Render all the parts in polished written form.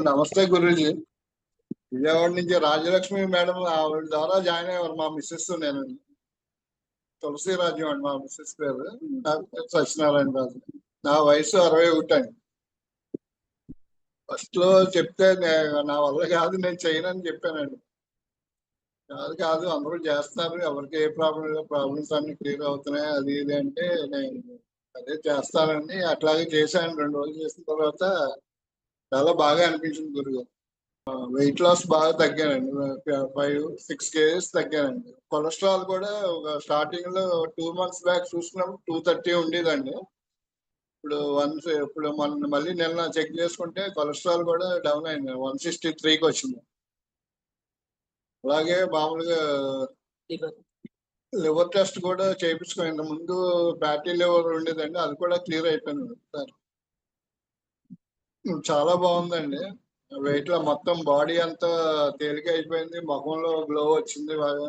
నమస్తే గురూజీ. విజయవాడ నుంచి రాజలక్ష్మి మేడం ఆవిడ ద్వారా జాయిన్ అయ్యారు మా మిస్సెస్. నేను తులసి రాజ్యం అండి మా మిస్సెస్ పేరు. నా పేరు సత్యనారాయణ రాజు. నా వయసు 61 అండి. ఫస్ట్ లో చెప్తే నా వల్ల కాదు, నేను చేయనని చెప్పానండి. కాదు కాదు అందరూ చేస్తున్నారు, ఎవరికి ఏ ప్రాబ్లమ్స్ అన్ని క్లియర్ అవుతున్నాయి అది ఇది అంటే నేను అదే చేస్తానండి. అట్లాగే చేశాను. 2 రోజులు చేసిన తర్వాత చాలా బాగా అనిపించింది గురుగారు. వెయిట్ లాస్ బాగా తగ్గానండి. 5-6 kgs తగ్గానండి. కొలెస్ట్రాల్ కూడా ఒక స్టార్టింగ్ లో 2 months బ్యాక్ చూసుకున్నప్పుడు 230 ఉండేదండి. ఇప్పుడు మళ్ళీ నిన్న చెక్ చేసుకుంటే కొలెస్ట్రాల్ కూడా డౌన్ అయింది, 163కి వచ్చింది. అలాగే మామూలుగా లివర్ టెస్ట్ కూడా చేయించుకోండి. ముందు ఫ్యాటీ లివర్ ఉండేదండి, అది కూడా క్లియర్ అయిపోయింది సార్. చాలా బాగుందండి. వెయిట్ లో మొత్తం బాడీ అంతా తేలిక అయిపోయింది, ముఖంలో గ్లో వచ్చింది బాగా.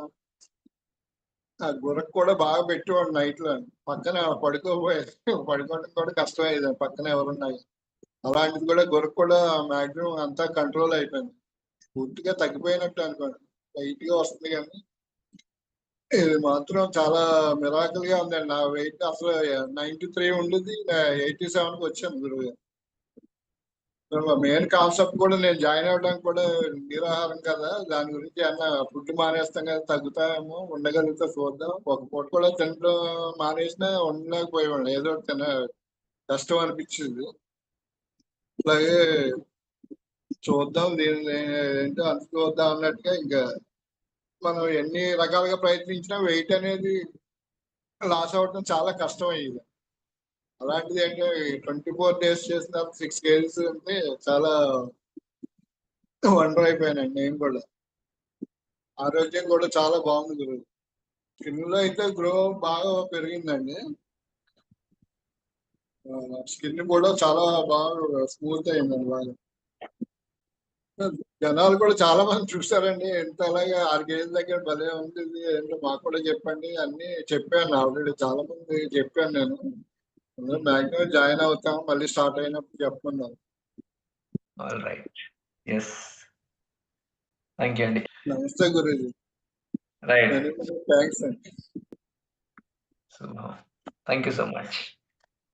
ఆ గురకు కూడా బాగా పెట్టేవాడు నైట్ లో. పక్కన పడుకోపోయేది, పడుకోవడం కూడా కష్టమయ్యేది పక్కన ఎవరున్నాయి. అలాంటిది కూడా గురకు కూడా మాక్సిమం అంతా కంట్రోల్ అయిపోయింది. పూర్తిగా తగ్గిపోయినట్టు అనుకోండి, లైట్ గా వస్తుంది కానీ ఇది మాత్రం చాలా మిరాకిల్ గా ఉందండి. నా వెయిట్ అసలు 93 ఉండేది, 87కి వచ్చాను గురువు. మెయిన్ కాన్సెప్ట్ కూడా నేను జాయిన్ అవ్వడానికి కూడా నిరాహారం కదా, దాని గురించి అన్న ఫుడ్ మానేస్తాం కదా, తగ్గుతామో ఉండగలిగితే చూద్దాం. ఒక పూట కూడా తినడం మానేసినా ఉండలేకపోయేవాడు, ఏదో కష్టం అనిపించింది. అలాగే చూద్దాం దీన్ని ఏంటో అంత చూద్దాం అన్నట్టుగా ఇంకా మనం ఎన్ని రకాలుగా ప్రయత్నించినా వెయిట్ అనేది లాస్ అవ్వడం చాలా కష్టం అయ్యేది. అలాంటిది అంటే 24 days చేసిన 6 kgs అంటే చాలా వండర్ అయిపోయానండి నేను కూడా. ఆరోగ్యం కూడా చాలా బాగుంది గురువు. స్కిన్ లో అయితే గ్రో బాగా పెరిగిందండి. స్కిన్ కూడా చాలా బాగా స్మూత్ అయిందండి బాగా. జనాలు కూడా చాలా మంది చూసారండి, ఎంత అలాగే 6 kgs దగ్గర భలే ఉంటుంది ఏంటో మాకు కూడా చెప్పండి అన్ని చెప్పాను. ఆల్రెడీ చాలా మంది చెప్పాను నేను. మాక్సిమం జాయిన్ అవుతాం, మళ్ళీ స్టార్ట్ అయినప్పుడు చెప్పమన్నారు. All right. Yes, thank you అండి. నమస్తే గురూజీ. రైట్. థ్యాంక్స్ అండి. So thank you so much.